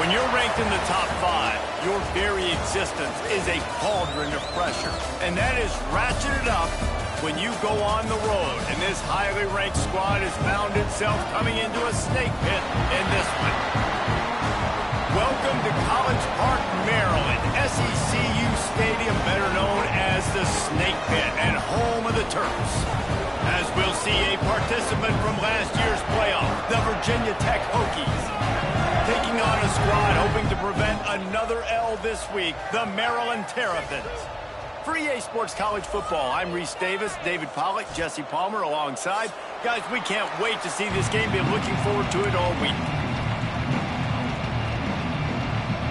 When you're ranked in the top 5, your very existence is a cauldron of pressure. And that is ratcheted up when you go on the road. And this highly ranked squad has found itself coming into a snake pit in this one. Welcome to College Park, Maryland, SECU Stadium, better known as the Snake Pit and home of the Terps. As we'll see a participant from last year's playoff, the Virginia Tech Hokies, taking on a squad hoping to prevent another L this week, the Maryland Terrapins. For EA Sports College Football, I'm Reese Davis, David Pollack, Jesse Palmer alongside. Guys, we can't wait to see this game. Been looking forward to it all week.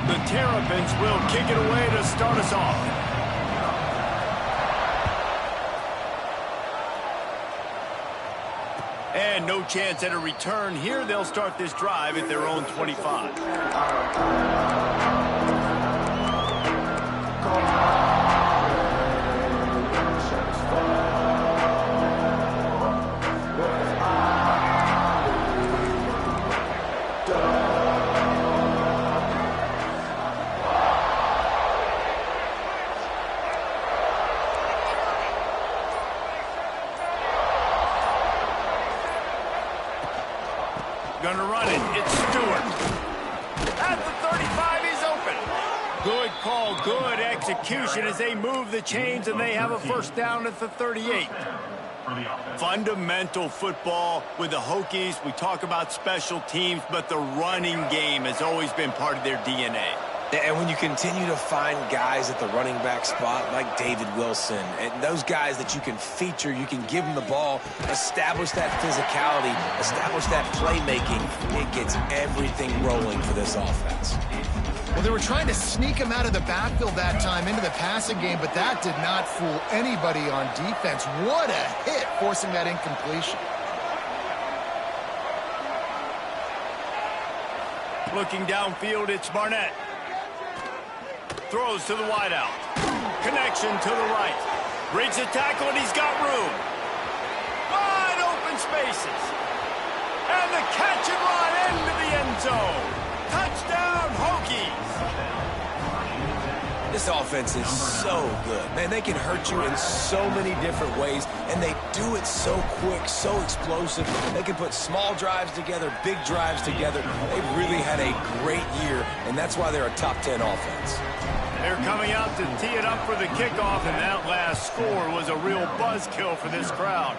The Terrapins will kick it away to start us off. And no chance at a return here. They'll start this drive at their own 25. Gonna run it. It's Stewart. At the 35, he's open. Good call, good execution as they move the chains and they have a first down at the 38. Fundamental football with the Hokies. We talk about special teams, but the running game has always been part of their DNA. And when you continue to find guys at the running back spot like David Wilson, and those guys that you can feature, you can give them the ball, establish that physicality, establish that playmaking, it gets everything rolling for this offense. Well, they were trying to sneak him out of the backfield that time into the passing game, but that did not fool anybody on defense. What a hit, forcing that incompletion. Looking downfield, it's Barnett. Throws to the wideout. Connection to the right. Breaks the tackle, and he's got room. Wide open spaces. And the catch and run into the end zone. Touchdown, Hokies! This offense is so good. Man, they can hurt you in so many different ways, and they do it so quick, so explosive. They can put small drives together, big drives together. They've really had a great year, and that's why they're a top 10 offense. They're coming out to tee it up for the kickoff, and that last score was a real buzzkill for this crowd.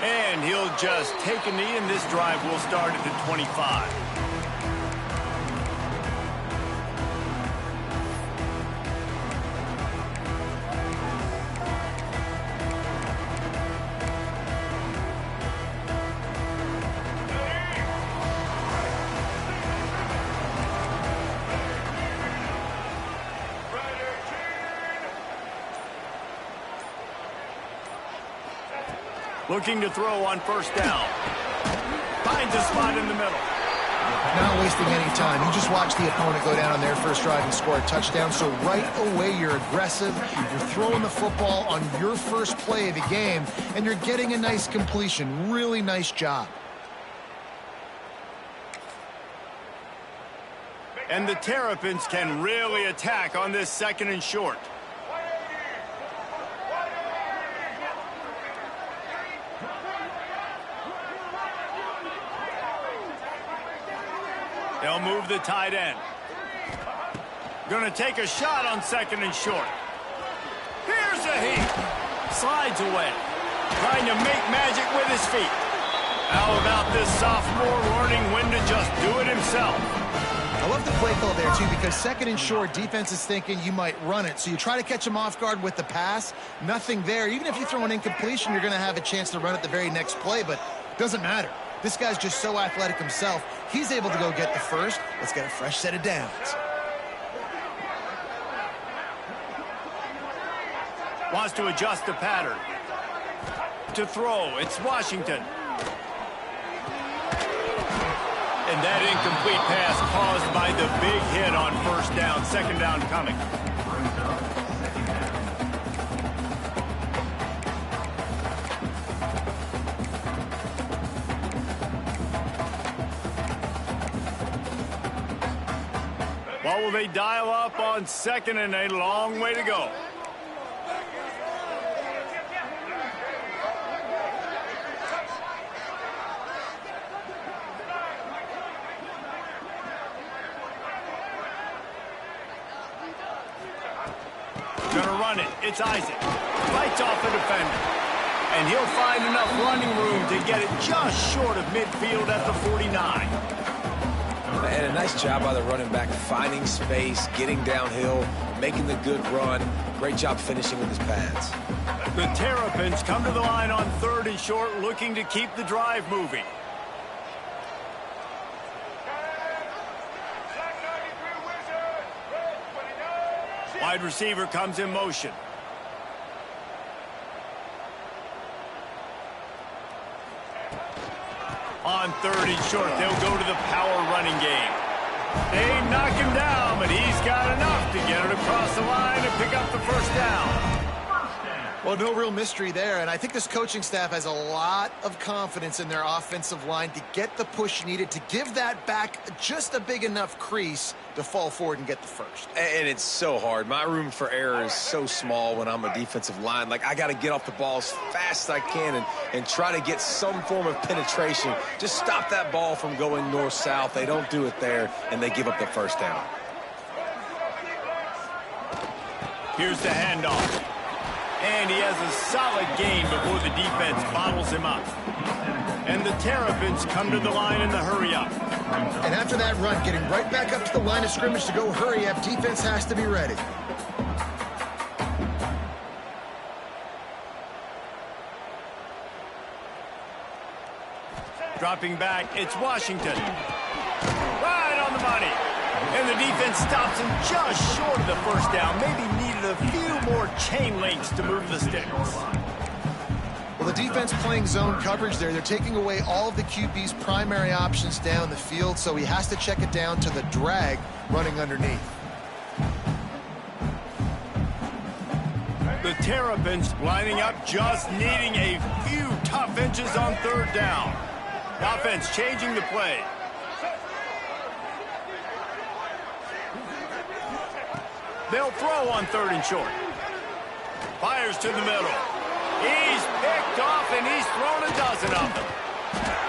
And he'll just take a knee, and this drive will start at the 25. Looking to throw on first down. Finds a spot in the middle. Not wasting any time. You just watch the opponent go down on their first drive and score a touchdown. So right away, you're aggressive. You're throwing the football on your first play of the game, and you're getting a nice completion. Really nice job. And the Terrapins can really attack on this second and short. They'll move the tight end. Going to take a shot on second and short. Here's a heat. Slides away. Trying to make magic with his feet. How about this sophomore learning when to just do it himself? I love the play call there, too, because second and short, defense is thinking you might run it. So you try to catch him off guard with the pass. Nothing there. Even if you throw an incompletion, you're going to have a chance to run it the very next play, but it doesn't matter. This guy's just so athletic himself. He's able to go get the first. Let's get a fresh set of downs. Wants to adjust the pattern. To throw, it's Washington. And that incomplete pass caused by the big hit on first down. Second down coming. What will they dial up on second and a long way to go? Gonna run it. It's Isaac. Fights off the defender. And he'll find enough running room to get it just short of midfield at the 49. And a nice job by the running back, finding space, getting downhill, making the good run. Great job finishing with his pads. The Terrapins come to the line on third and short, looking to keep the drive moving. Wide receiver comes in motion. On third and short, they'll go to the power running game. They knock him down, but he's got enough to get it across the line and pick up the first down. Well, no real mystery there, and I think this coaching staff has a lot of confidence in their offensive line to get the push needed to give that back just a big enough crease to fall forward and get the first. And it's so hard. My room for error is so small when I'm a defensive line. Like, I got to get off the ball as fast as I can and try to get some form of penetration. Just stop that ball from going north-south. They don't do it there, and they give up the first down. Here's the handoff. And he has a solid gain before the defense bottles him up. And the Terrapins come to the line in the hurry-up. And after that run, getting right back up to the line of scrimmage to go hurry-up, defense has to be ready. Dropping back, it's Washington. Right on the money. And the defense stops him just short of the first down. Maybe needed a few more chain links to move the sticks. Well, the defense playing zone coverage there. They're taking away all of the QB's primary options down the field, so he has to check it down to the drag running underneath. The Terrapins lining up, just needing a few tough inches on third down. The offense changing the play. They'll throw on 3rd and short. Fires to the middle. He's picked off, and he's thrown a dozen of them.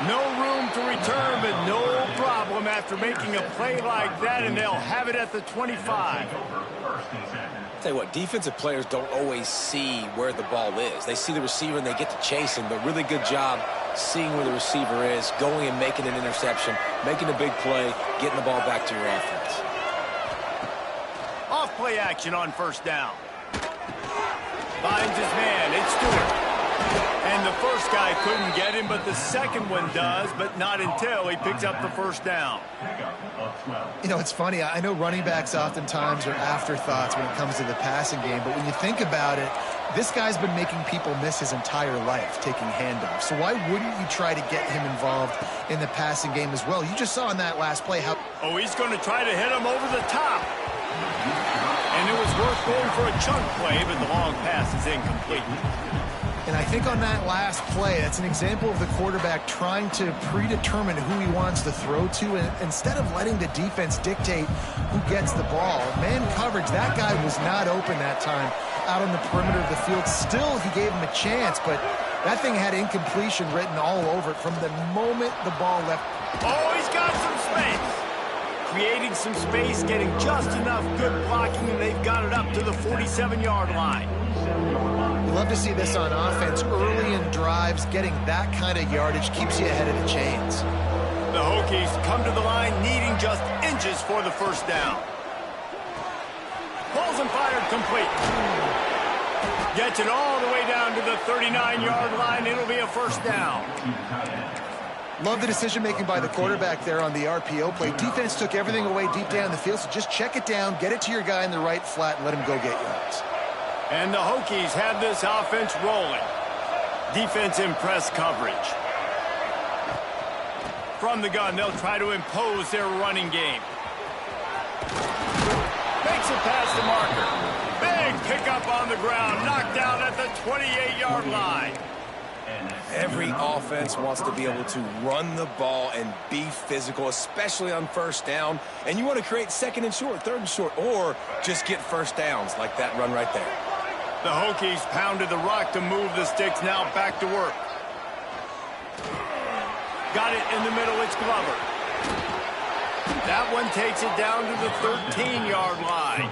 No room to return, but no problem after making a play like that, and they'll have it at the 25. Tell you what, defensive players don't always see where the ball is. They see the receiver and they get to chase him, but really good job seeing where the receiver is, going and making an interception, making a big play, getting the ball back to your offense. Off play action on 1st down. Finds his man. It's Stewart. And the first guy couldn't get him, but the second one does, but not until he picks up the 1st down. You know, it's funny. I know running backs oftentimes are afterthoughts when it comes to the passing game, but when you think about it, this guy's been making people miss his entire life taking handoffs. So why wouldn't you try to get him involved in the passing game as well? You just saw in that last play how... Oh, he's going to try to hit him over the top. And it was worth going for a chunk play, but the long pass is incomplete. And I think on that last play, that's an example of the quarterback trying to predetermine who he wants to throw to, and instead of letting the defense dictate who gets the ball. Man coverage, that guy was not open that time out on the perimeter of the field. Still, he gave him a chance, but that thing had incompletion written all over it from the moment the ball left. Oh, he's got some space. Creating some space, getting just enough good blocking, and they've got it up to the 47-yard line. You love to see this on offense. Early in drives, getting that kind of yardage keeps you ahead of the chains. The Hokies come to the line needing just inches for the 1st down. Balls and fired complete. Gets it all the way down to the 39-yard line. It'll be a 1st down. Love the decision-making by the quarterback there on the RPO play. Defense took everything away deep down the field, so just check it down, get it to your guy in the right flat, and let him go get yards. And the Hokies have this offense rolling. Defense in press coverage. From the gun, they'll try to impose their running game. Makes it past the marker. Big pickup on the ground, knocked down at the 28-yard line. Every offense wants to be able to run the ball and be physical, especially on 1st down. And you want to create 2nd and short, 3rd and short, or just get 1st downs like that run right there. The Hokies pounded the rock to move the sticks. Now back to work. Got it in the middle. It's Glover. That one takes it down to the 13-yard line.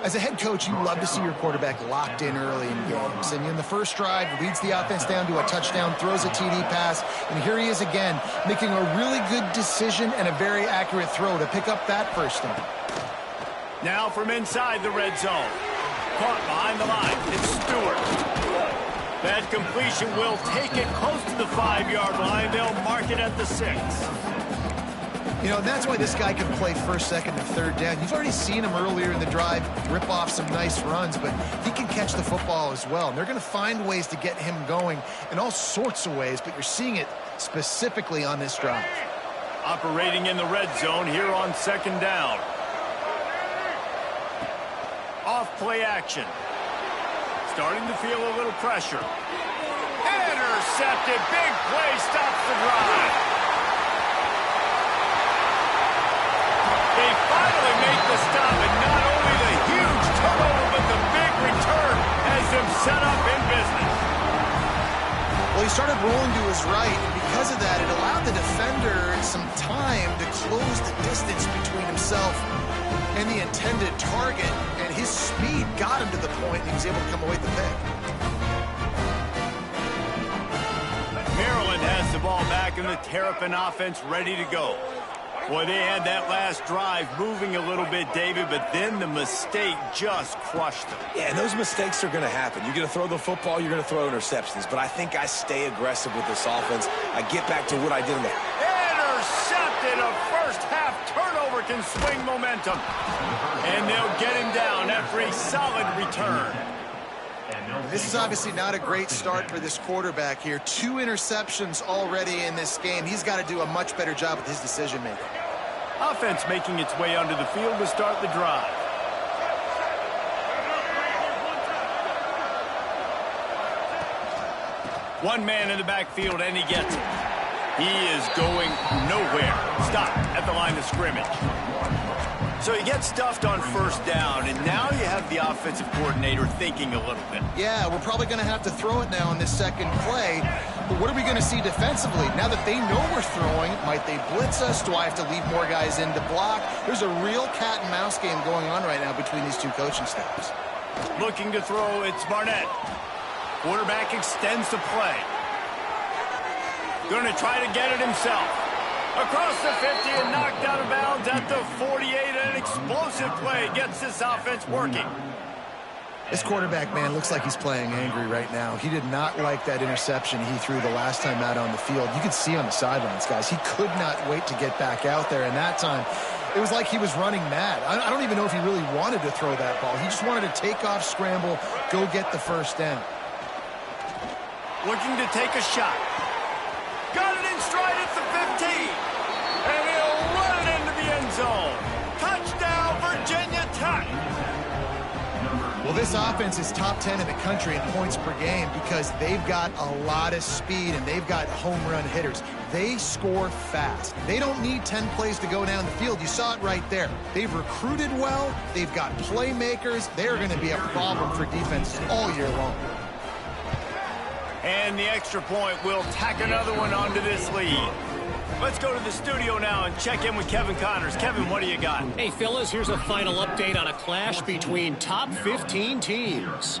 As a head coach, you love to see your quarterback locked in early in games. And in the first drive, leads the offense down to a touchdown, throws a TD pass, and here he is again, making a really good decision and a very accurate throw to pick up that 1st down. Now from inside the red zone. Caught behind the line. It's Stewart. That completion will take it close to the 5-yard line. They'll mark it at the 6. You know, that's why this guy can play 1st, 2nd, and 3rd down. You've already seen him earlier in the drive rip off some nice runs, but he can catch the football as well. And they're going to find ways to get him going in all sorts of ways, but you're seeing it specifically on this drive. Operating in the red zone here on 2nd down. Off play action. Starting to feel a little pressure. Intercepted. Big play stops the drive. They finally make the stop, and not only the huge turnover, but the big return has them set up in business. Well, he started rolling to his right, and because of that, it allowed the defender some time to close the distance between himself and the intended target, and his speed got him to the point, and he was able to come away with the pick. Maryland has the ball back, and the Terrapin offense ready to go. Boy, they had that last drive moving a little bit, David, but then the mistake just crushed them. Yeah, and those mistakes are going to happen. You're going to throw the football, you're going to throw interceptions, but I think I stay aggressive with this offense. I get back to what I did in the... Intercepted. A first-half turnover can swing momentum. And they'll get him down after a solid return. This is obviously not a great start for this quarterback here. 2 interceptions already in this game. He's got to do a much better job with his decision-making. Offense making its way onto the field to start the drive. One man in the backfield, and he gets it. He is going nowhere. Stop at the line of scrimmage. So he gets stuffed on first down, and now you have the offensive coordinator thinking a little bit. Yeah, we're probably going to have to throw it now in this second play. But what are we going to see defensively? Now that they know we're throwing, might they blitz us? Do I have to leave more guys in to block? There's a real cat and mouse game going on right now between these two coaching staffs. Looking to throw, it's Barnett. Quarterback extends the play. Going to try to get it himself. Across the 50 and knocked out of bounds at the 48. An explosive play gets this offense working. This quarterback, man, looks like he's playing angry right now. He did not like that interception he threw the last time out on the field. You could see on the sidelines, guys. He could not wait to get back out there. And that time, it was like he was running mad. I don't even know if he really wanted to throw that ball. He just wanted to take off, scramble, go get the first down. Looking to take a shot. Got it in stride at the 15. And he'll run it into the end zone. Touchdown, Virginia Tech. Well, this offense is top 10 in the country in points per game because they've got a lot of speed and they've got home run hitters. They score fast. They don't need 10 plays to go down the field. You saw it right there. They've recruited well. They've got playmakers. They're going to be a problem for defenses all year long. And the extra point will tack another one onto this lead. Let's go to the studio now and check in with Kevin Connors. Kevin, what do you got? Hey, fellas, here's a final update on a clash between top 15 teams.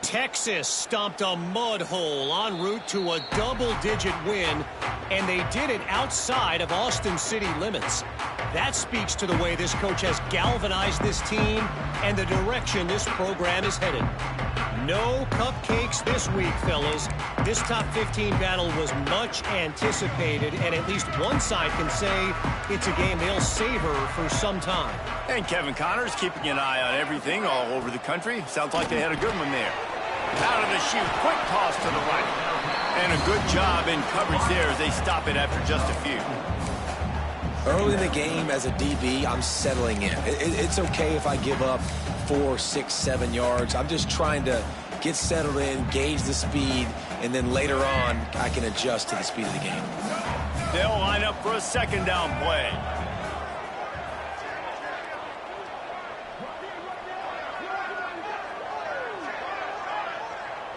Texas stomped a mud hole en route to a double-digit win, and they did it outside of Austin city limits. That speaks to the way this coach has galvanized this team and the direction this program is headed. No cupcakes this week, fellas. This top 15 battle was much anticipated, and at least one side can say it's a game they'll savor for some time. And Kevin Connors keeping an eye on everything all over the country. Sounds like they had a good one there. Out of the chute, quick toss to the right. And a good job in coverage there as they stop it after just a few. Early in the game as a DB, I'm settling in. It's okay if I give up 4, 6, 7 yards. I'm just trying to get settled in, gauge the speed, and then later on, I can adjust to the speed of the game. They'll line up for a second down play.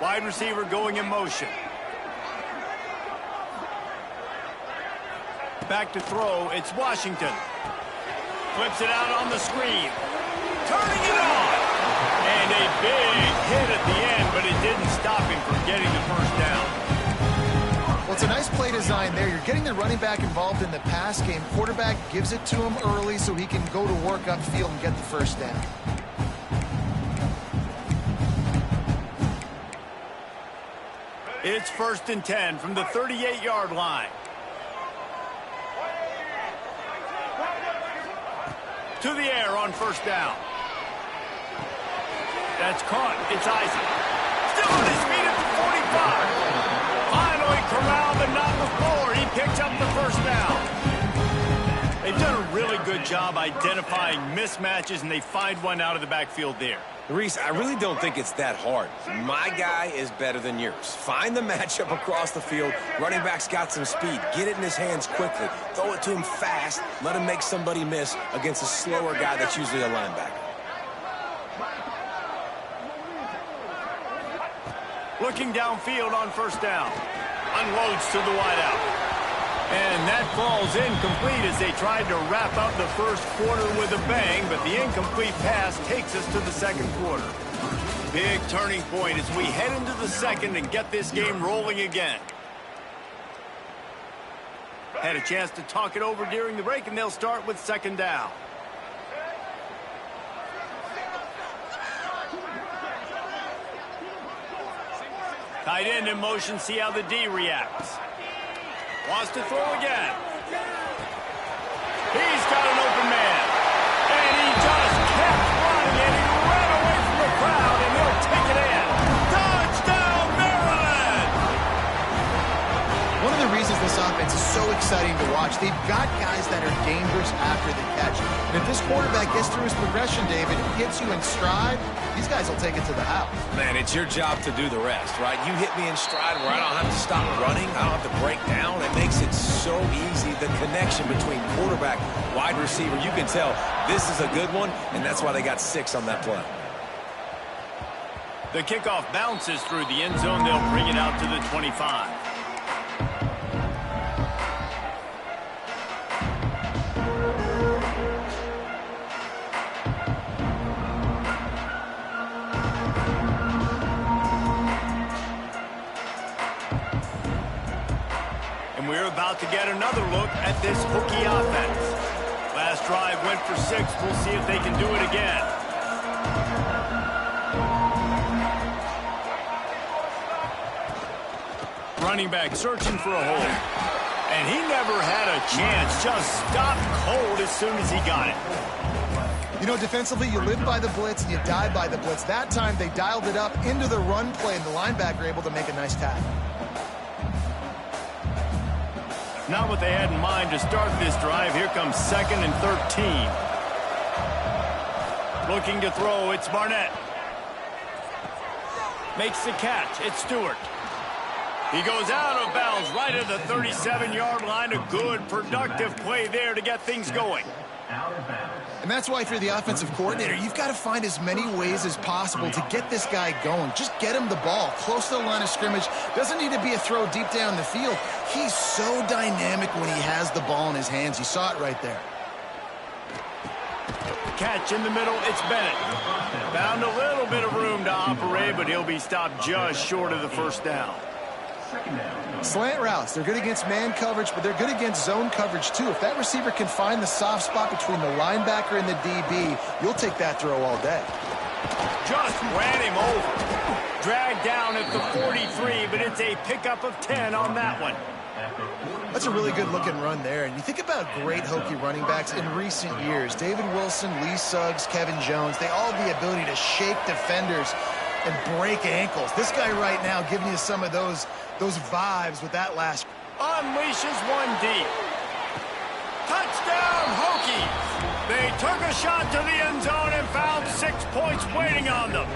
Wide receiver going in motion. Back to throw, it's Washington. Flips it out on the screen. Turning it on. And a big hit at the end, but it didn't stop him from getting the first down. Well, it's a nice play design there. You're getting the running back involved in the pass game. Quarterback gives it to him early so he can go to work upfield and get the first down. It's 1st and 10 from the 38-yard line. To the air on first down. That's caught. It's Isaac. Still on his feet at the 45. Finally corralled, but not before. He picks up the first down. They've done a really good job identifying mismatches, and they find one out of the backfield there. Reese, I really don't think it's that hard. My guy is better than yours. Find the matchup across the field. Running back's got some speed. Get it in his hands quickly. Throw it to him fast. Let him make somebody miss against a slower guy that's usually a linebacker. Looking downfield on first down. Unloads to the wideout. And that falls incomplete as they tried to wrap up the first quarter with a bang, but the incomplete pass takes us to the second quarter. Big turning point as we head into the second and get this game rolling again. Had a chance to talk it over during the break, and they'll start with second down. Tight end in motion, see how the D reacts. Wants to throw again. He's got an open man. And he just kept running, and he ran away from the crowd, and they'll take it in. Touchdown, Maryland! One of the reasons this offense is so exciting to watch, they've got guys that are dangerous after the catch. And if this quarterback gets through his progression, David, hits you in stride, these guys will take it to the house. Man, it's your job to do the rest, right? You hit me in stride where I don't have to stop running. I don't have to break down. It makes it so easy the connection between quarterback, wide receiver. You can tell this is a good one, and that's why they got 6 on that play. The kickoff bounces through the end zone. They'll bring it out to the 25. And we're about to get another look at this hooky offense. Last drive went for 6. We'll see if they can do it again. Running back searching for a hole. And he never had a chance. Just stopped cold as soon as he got it. You know, defensively, you live by the blitz and you die by the blitz. That time, they dialed it up into the run play, and the linebacker able to make a nice tackle. Not what they had in mind to start this drive. Here comes 2nd and 13. Looking to throw, it's Barnett. Makes the catch, it's Stewart. He goes out of bounds right at the 37-yard line. A good, productive play there to get things going. And that's why if you're the offensive coordinator, you've got to find as many ways as possible to get this guy going. Just get him the ball close to the line of scrimmage. Doesn't need to be a throw deep down the field. He's so dynamic when he has the ball in his hands. You saw it right there. Catch in the middle, it's Bennett. Found a little bit of room to operate, but he'll be stopped just short of the first down. Slant routes, they're good against man coverage, but they're good against zone coverage too. If that receiver can find the soft spot between the linebacker and the DB, you'll take that throw all day. Just ran him over. Dragged down at the 43, but it's a pickup of 10 on that one. That's a really good looking run there. And you think about great Hokie running backs in recent years. David Wilson, Lee Suggs, Kevin Jones, they all have the ability to shake defenders and break ankles. This guy right now giving you some of those vibes with that last. Unleashes one deep. Touchdown, Hokies! They took a shot to the end zone and found 6 points waiting on them.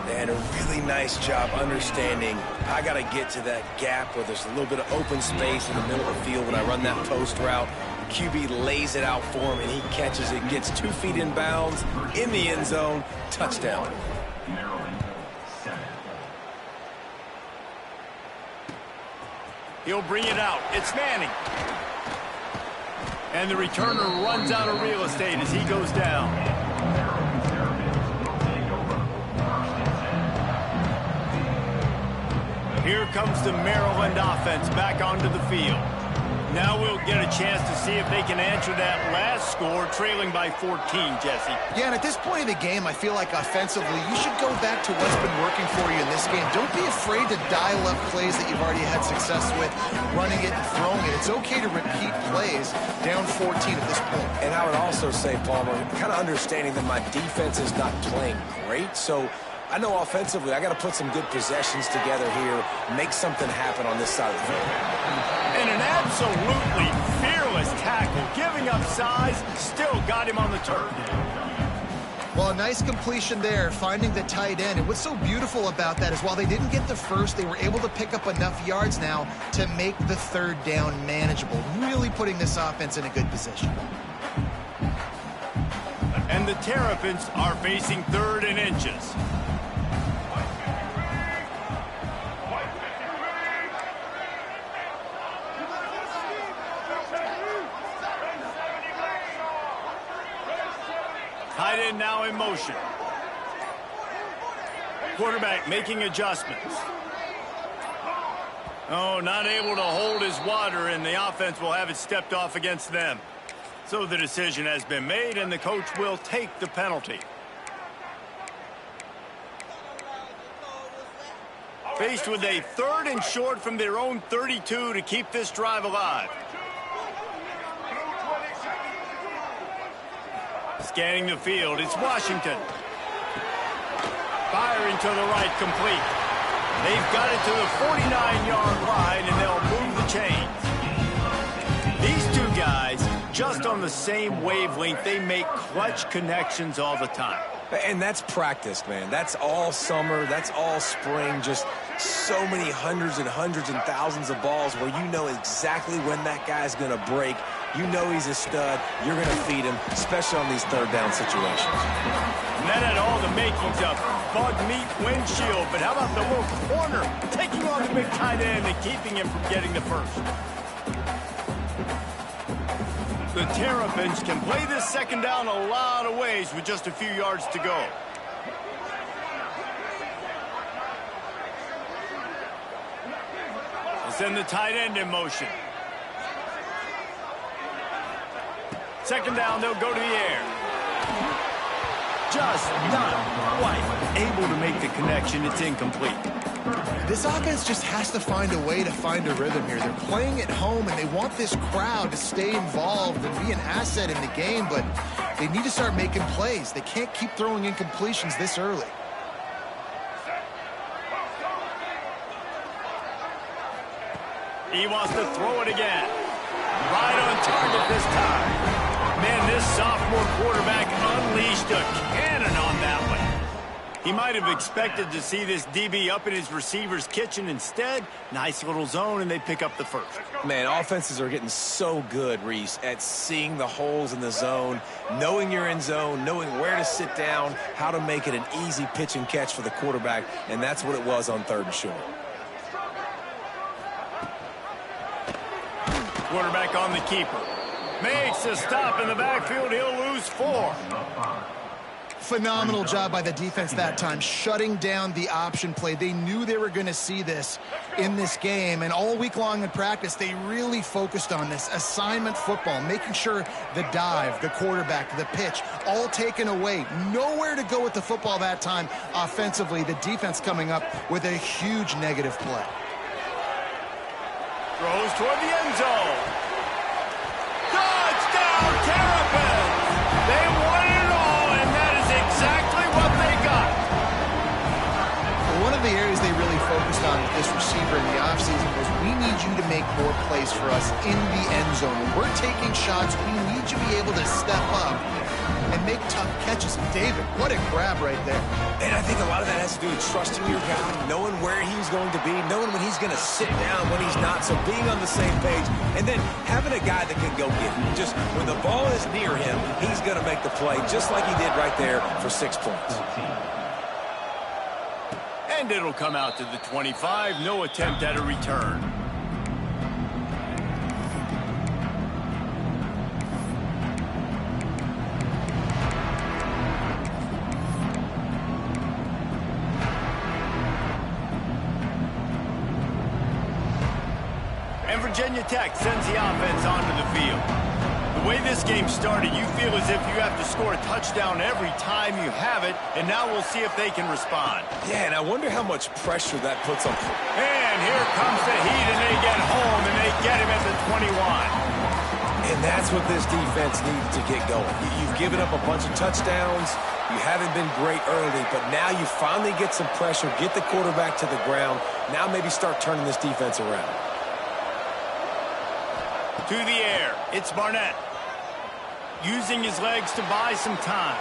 And a really nice job understanding I got to get to that gap where there's a little bit of open space in the middle of the field when I run that post route. QB lays it out for him, and he catches it, gets 2 feet in bounds, in the end zone, touchdown. He'll bring it out. It's Manning. And the returner runs out of real estate as he goes down. Here comes the Maryland offense back onto the field. Now we'll get a chance to see if they can answer that last score, trailing by 14, Jesse. Yeah, and at this point in the game, I feel like offensively, you should go back to what's been working for you in this game. Don't be afraid to dial up plays that you've already had success with, running it and throwing it. It's okay to repeat plays down 14 at this point. And I would also say, Palmer, kind of understanding that my defense is not playing great, so I know offensively I got to put some good possessions together here, make something happen on this side of the field. And an absolutely fearless tackle, giving up size, still got him on the turf. Well, a nice completion there, finding the tight end. And what's so beautiful about that is while they didn't get the first, they were able to pick up enough yards now to make the 3rd down manageable, really putting this offense in a good position. And the Terrapins are facing 3rd and inches. Tight end now in motion. Quarterback making adjustments. Oh, not able to hold his water, and the offense will have it stepped off against them. So the decision has been made, and the coach will take the penalty. Faced with a 3rd and short from their own 32 to keep this drive alive. Scanning the field, it's Washington. Firing to the right, complete. They've got it to the 49-yard line, and they'll move the chains. These 2 guys, just on the same wavelength, they make clutch connections all the time. And that's practice, man. That's all summer. That's all spring. Just so many hundreds and thousands of balls where you know exactly when that guy's going to break. You know he's a stud. You're going to feed him, especially on these third down situations. And that had all the makings of bug meat windshield. But how about the little corner taking on the big tight end and keeping him from getting the first? The Terrapins can play this second down a lot of ways with just a few yards to go. They'll send the tight end in motion. Second down, they'll go to the air. Just not quite able to make the connection. It's incomplete. This offense just has to find a way to find a rhythm here. They're playing at home, and they want this crowd to stay involved and be an asset in the game, but they need to start making plays. They can't keep throwing incompletions this early. He wants to throw it again. Right on target this time. Man, this sophomore quarterback unleashed a cannon on that one. He might have expected to see this DB up in his receiver's kitchen. Instead, nice little zone, and they pick up the first. Man, offenses are getting so good, Reese, at seeing the holes in the zone, knowing you're in zone, knowing where to sit down, how to make it an easy pitch and catch for the quarterback, and that's what it was on 3rd and short. Quarterback on the keeper. Makes a stop in the backfield. He'll lose 4. Phenomenal job by the defense that time, shutting down the option play. They knew they were going to see this in this game, and all week long in practice, they really focused on this assignment football, making sure the dive, the quarterback, the pitch, all taken away. Nowhere to go with the football that time offensively. The defense coming up with a huge negative play. Throws toward the end zone. Touchdown, Terrapins! They won it all, and that is exactly what they got. One of the areas they really focused on with this receiver in the offseason was, we need you to make more plays for us in the end zone. When we're taking shots, we need you to be able to step up and make tough catches. And David, what a grab right there. And I think a lot of that has to do with trusting your guy, knowing where he's going to be, knowing when he's going to sit down, when he's not, so being on the same page, and then having a guy that can go get him. Just when the ball is near him, he's going to make the play, just like he did right there for 6 points. And it'll come out to the 25. No attempt at a return. And Virginia Tech sends the offense onto the field. The way this game started, you feel as if you have to score a touchdown every time you have it, and now we'll see if they can respond. Yeah, and I wonder how much pressure that puts on. And here comes the heat, and they get home, and they get him at the 21. And that's what this defense needs to get going. You've given up a bunch of touchdowns. You haven't been great early, but now you finally get some pressure, get the quarterback to the ground. Now maybe start turning this defense around. To the air, it's Barnett. Using his legs to buy some time.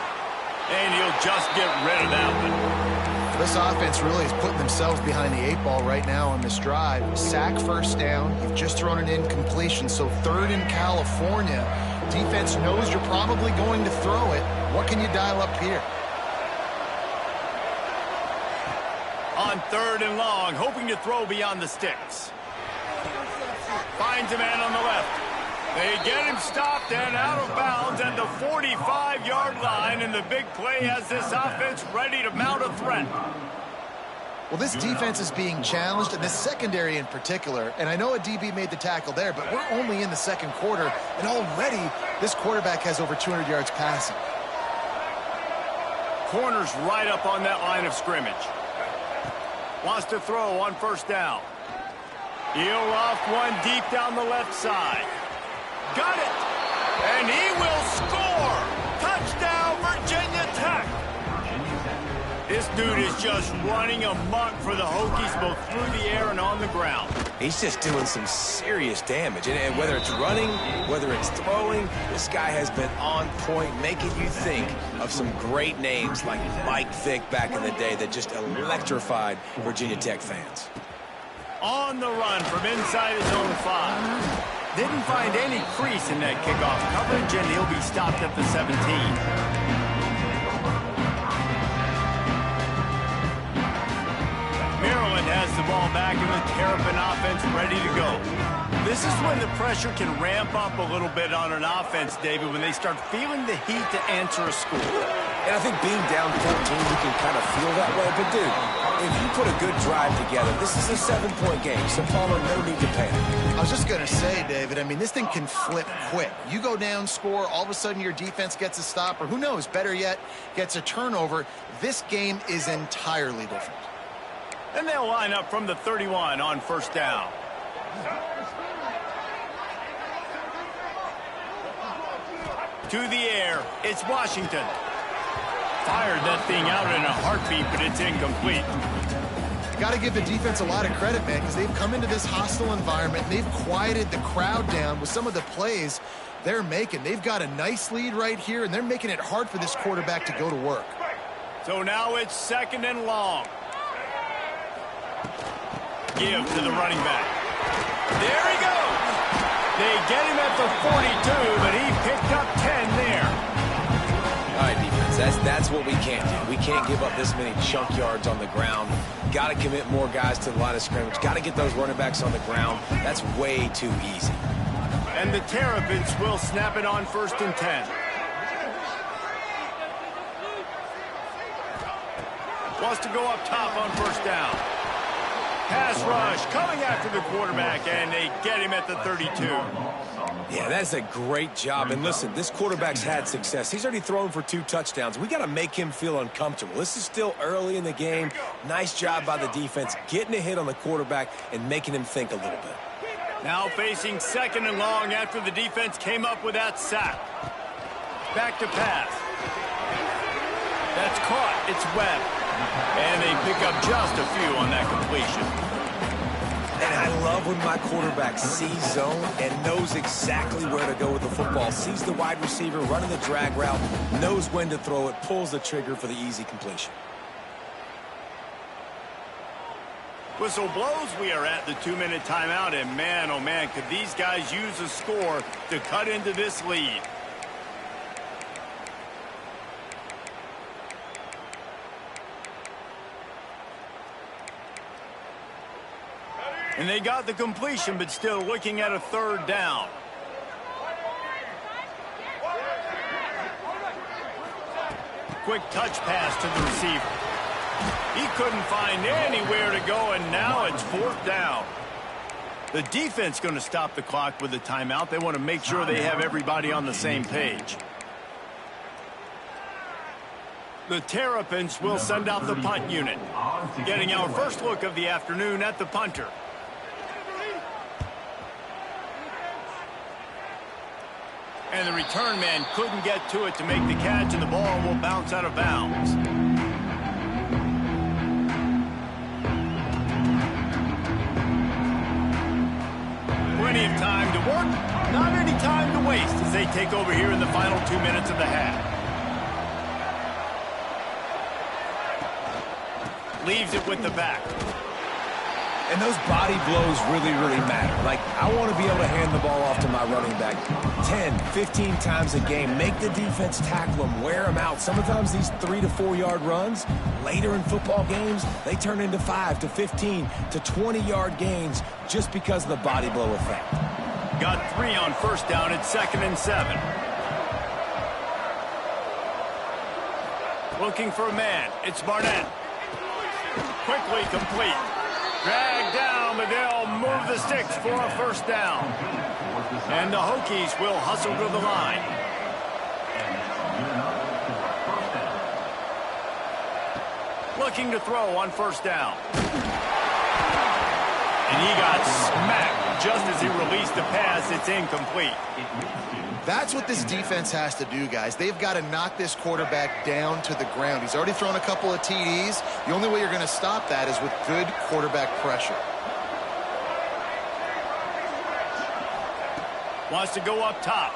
And he'll just get rid of that one. This offense really is putting themselves behind the 8 ball right now on this drive. Sack first down. You've just thrown an incompletion, so 3rd in California. Defense knows you're probably going to throw it. What can you dial up here? On 3rd and long, hoping to throw beyond the sticks. Finds a man on the left. They get him stopped and out of bounds at the 45-yard line, and the big play has this offense ready to mount a threat. Well, this defense is being challenged, and the secondary in particular. And I know a DB made the tackle there, but we're only in the 2nd quarter, and already this quarterback has over 200 yards passing. Corner's right up on that line of scrimmage. Wants to throw on 1st down. He'll loft one deep down the left side. Got it! And he will score! Touchdown, Virginia Tech! This dude is just running amok for the Hokies both through the air and on the ground. He's just doing some serious damage. And whether it's running, whether it's throwing, this guy has been on point, making you think of some great names like Mike Vick back in the day that just electrified Virginia Tech fans. On the run from inside his own 5. Didn't find any crease in that kickoff coverage, and he'll be stopped at the 17. Maryland has the ball back in the Terrapin offense ready to go. This is when the pressure can ramp up a little bit on an offense, David, when they start feeling the heat to answer a score. And I think being down 14, you can kind of feel that way. But, dude, if you put a good drive together, this is a 7-point game, so Paulo, no need to panic. I was just going to say, David, I mean, this thing can flip quick. You go down, score, all of a sudden your defense gets a stop, or who knows, better yet, gets a turnover. This game is entirely different. And they'll line up from the 31 on first down. To the air, it's Washington. Fired that thing out in a heartbeat, but it's incomplete. Got to give the defense a lot of credit, man, because they've come into this hostile environment. They've quieted the crowd down with some of the plays they're making. They've got a nice lead right here, and they're making it hard for this quarterback to go to work. So now it's 2nd and long. Give to the running back. There he goes. They get him at the 42, but he picked up 10 there. All right, defense, that's what we can't do. We can't give up this many chunk yards on the ground. Got to commit more guys to the line of scrimmage. Got to get those running backs on the ground. That's way too easy. And the Terrapins will snap it on 1st and 10. Wants to go up top on first down. Pass rush coming after the quarterback, and they get him at the 32. Yeah, that's a great job. And listen, this quarterback's had success. He's already thrown for 2 touchdowns. We got to make him feel uncomfortable. This is still early in the game. Nice job by the defense, getting a hit on the quarterback and making him think a little bit. Now facing 2nd and long after the defense came up with that sack. Back to pass. That's caught. It's Webb. And they pick up just a few on that completion. And I love when my quarterback sees zone and knows exactly where to go with the football. Sees the wide receiver running the drag route, knows when to throw it, pulls the trigger for the easy completion. Whistle blows. We are at the 2-minute timeout. And man, oh man, could these guys use a score to cut into this lead. And they got the completion, but still looking at a 3rd down. Quick touch pass to the receiver. He couldn't find anywhere to go, and now it's 4th down. The defense going to stop the clock with a timeout. They want to make sure they have everybody on the same page. The Terrapins will send out the punt unit. Getting our first look of the afternoon at the punter. And the return man couldn't get to it to make the catch, and the ball will bounce out of bounds. Plenty of time to work, not any time to waste as they take over here in the final 2 minutes of the half. Leaves it with the back. And those body blows really, really matter. Like, I want to be able to hand the ball off to my running back 10, 15 times a game. Make the defense tackle them, wear them out. Sometimes these 3 to 4 yard runs, later in football games, they turn into 5 to 15 to 20 yard gains just because of the body blow effect. Got 3 on first down at 2nd and 7. Looking for a man. It's Barnett. Quickly complete. Dragged down, but they'll move the sticks for a first down. And the Hokies will hustle to the line. Looking to throw on first down. And he got smacked just as he released the pass, it's incomplete. That's what this defense has to do, guys. They've got to knock this quarterback down to the ground. He's already thrown a couple of TDs. The only way you're going to stop that is with good quarterback pressure. Wants to go up top.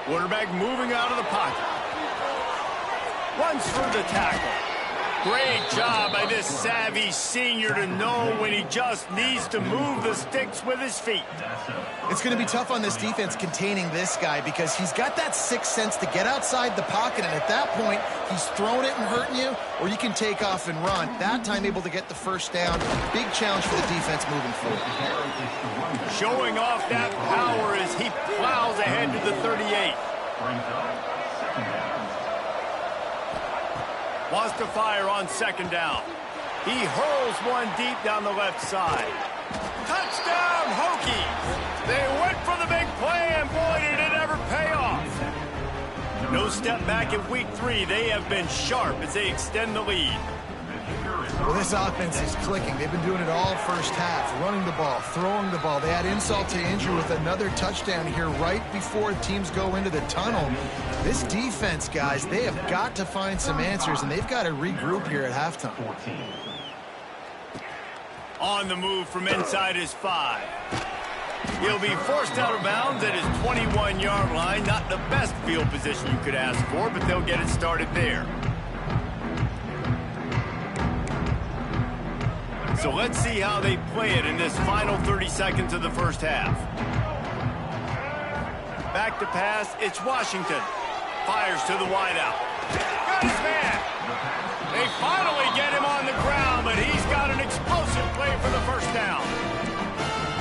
Quarterback moving out of the pocket. Runs through the tackle. Great job by this savvy senior to know when he just needs to move the sticks with his feet. It's going to be tough on this defense containing this guy because he's got that sixth sense to get outside the pocket, and at that point, he's throwing it and hurting you, or you can take off and run. That time able to get the first down. Big challenge for the defense moving forward. Showing off that power as he plows ahead to the 38. Wants to fire on second down. He hurls one deep down the left side. Touchdown, Hokies! They went for the big play, and boy, did it ever pay off. No step back in week 3. They have been sharp as they extend the lead. Well, this offense is clicking. They've been doing it all first half, running the ball, throwing the ball. They had insult to injury with another touchdown here right before teams go into the tunnel. This defense, guys, they have got to find some answers, and they've got to regroup here at halftime. On the move from inside his 5. He'll be forced out of bounds at his 21-yard line. Not the best field position you could ask for, but they'll get it started there. So let's see how they play it in this final 30 seconds of the first half. Back to pass, it's Washington. Fires to the wideout. Got his man. They finally get him on the ground, but he's got an explosive play for the first down.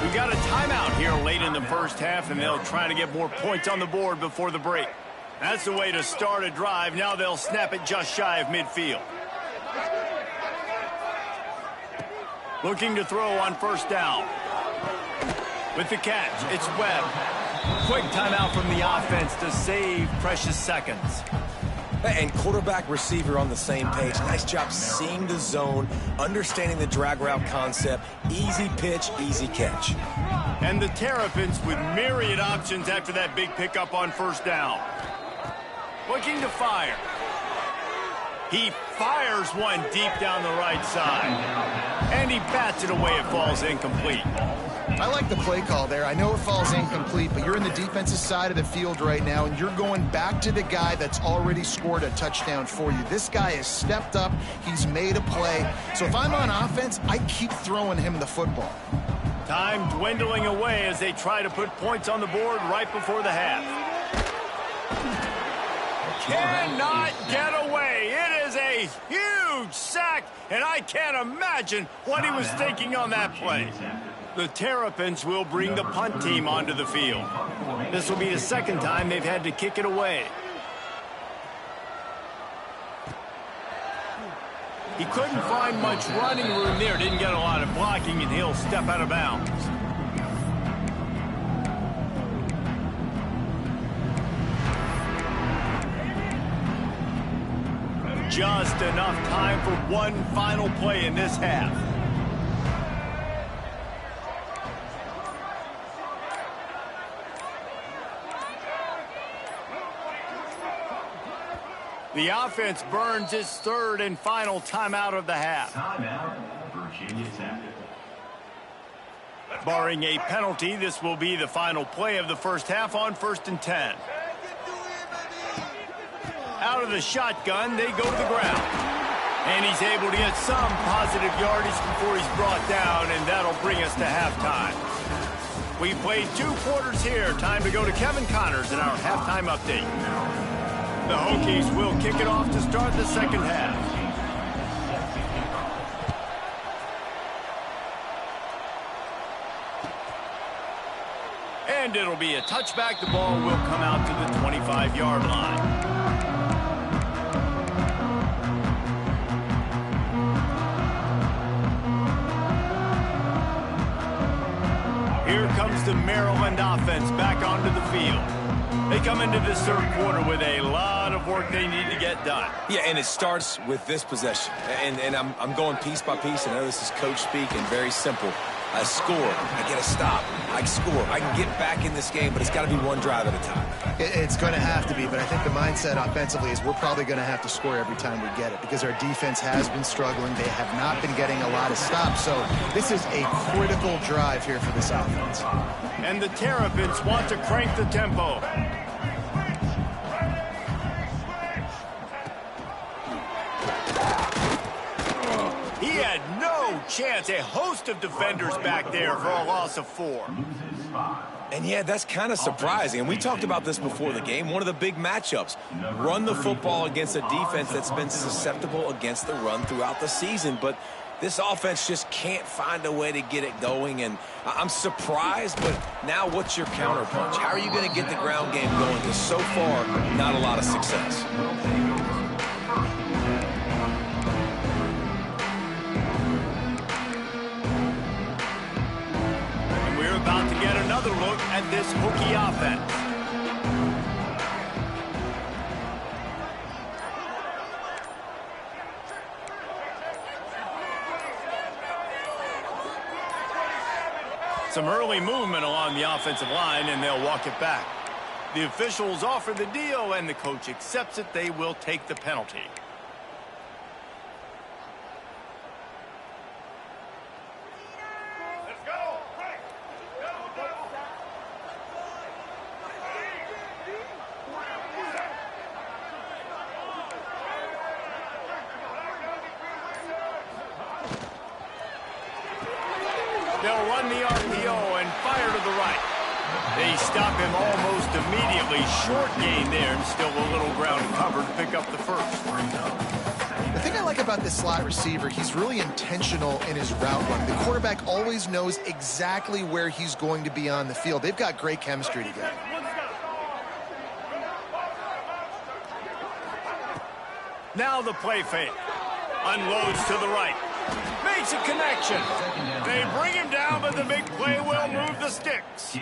We got a timeout here late in the first half, and they'll try to get more points on the board before the break. That's the way to start a drive. Now they'll snap it just shy of midfield. Looking to throw on first down. With the catch, it's Webb. Quick timeout from the offense to save precious seconds. And quarterback receiver on the same page. Nice job seeing the zone, understanding the drag route concept. Easy pitch, easy catch. And the Terrapins with myriad options after that big pickup on first down. Looking to fire. He fires one deep down the right side. And he bats it away. It falls incomplete. I like the play call there. I know it falls incomplete, but you're in the defensive side of the field right now, and you're going back to the guy that's already scored a touchdown for you. This guy has stepped up. He's made a play. So if I'm on offense, I keep throwing him the football. Time dwindling away as they try to put points on the board right before the half. Cannot get away. It is a huge sack, and I can't imagine what he was thinking on that play. The Terrapins will bring the punt team onto the field. This will be the second time they've had to kick it away. He couldn't find much running room there. Didn't get a lot of blocking, and he'll step out of bounds. Just enough time for one final play in this half. The offense burns its third and final timeout of the half. Barring a penalty, this will be the final play of the first half on 1st and 10. Out of the shotgun, they go to the ground. And he's able to get some positive yardage before he's brought down, and that'll bring us to halftime. We played 2 quarters here. Time to go to Kevin Connors in our halftime update. The Hokies will kick it off to start the second half. And it'll be a touchback. The ball will come out to the 25-yard line. Here comes the Maryland offense back onto the field. They come into this third quarter with a lot of work they need to get done. Yeah, and it starts with this possession. And I'm going piece by piece. I know this is coach speak and very simple. I score, I get a stop, I score. I can get back in this game, but it's got to be one drive at a time. It's going to have to be, but I think the mindset offensively is we're probably going to have to score every time we get it because our defense has been struggling. They have not been getting a lot of stops, so this is a critical drive here for this offense. And the Terrapins want to crank the tempo. He had no chance. A host of defenders back there for a loss of 4. And yeah, that's kind of surprising. And we talked about this before the game. One of the big matchups. Run the football against a defense that's been susceptible against the run throughout the season. But this offense just can't find a way to get it going. And I'm surprised, but now what's your counterpunch? How are you going to get the ground game going? Because so far, not a lot of success. About to get another look at this Hokie offense. Some early movement along the offensive line, and they'll walk it back. The officials offer the deal, and the coach accepts it. They will take the penalty. They'll run the RPO and fire to the right. They stop him almost immediately. Short gain there, and still a little ground cover to pick up the first. The thing I like about this slot receiver, he's really intentional in his route run. The quarterback always knows exactly where he's going to be on the field. They've got great chemistry together. Now the play fake. Unloads to the right. Makes a connection. They bring him down, but the big play will move the sticks.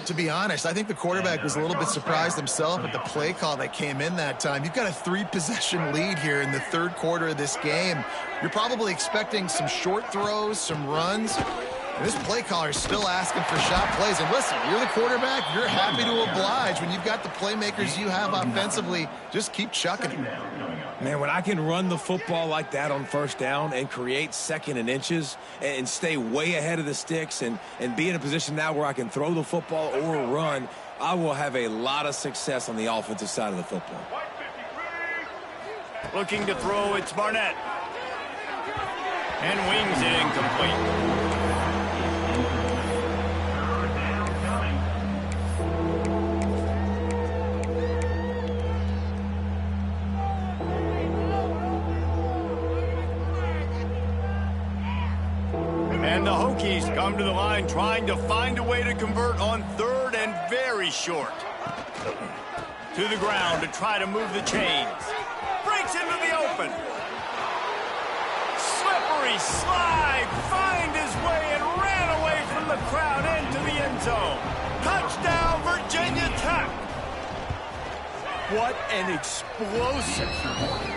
To be honest, I think the quarterback was a little bit surprised himself at the play call that came in that time. You've got a 3-possession lead here in the third quarter of this game. You're probably expecting some short throws, some runs. And this play caller is still asking for shot plays. And listen, you're the quarterback. You're happy to oblige. When you've got the playmakers you have offensively, just keep chucking it. Man, when I can run the football like that on first down and create second and inches and stay way ahead of the sticks and be in a position now where I can throw the football or run, I will have a lot of success on the offensive side of the football. Looking to throw, it's Barnett. And wings it incomplete. And the Hokies come to the line trying to find a way to convert on third and very short. To the ground to try to move the chains. Breaks into the open. Slippery slide. Find his way and ran away from the crowd into the end zone. Touchdown, Virginia Tech. What an explosive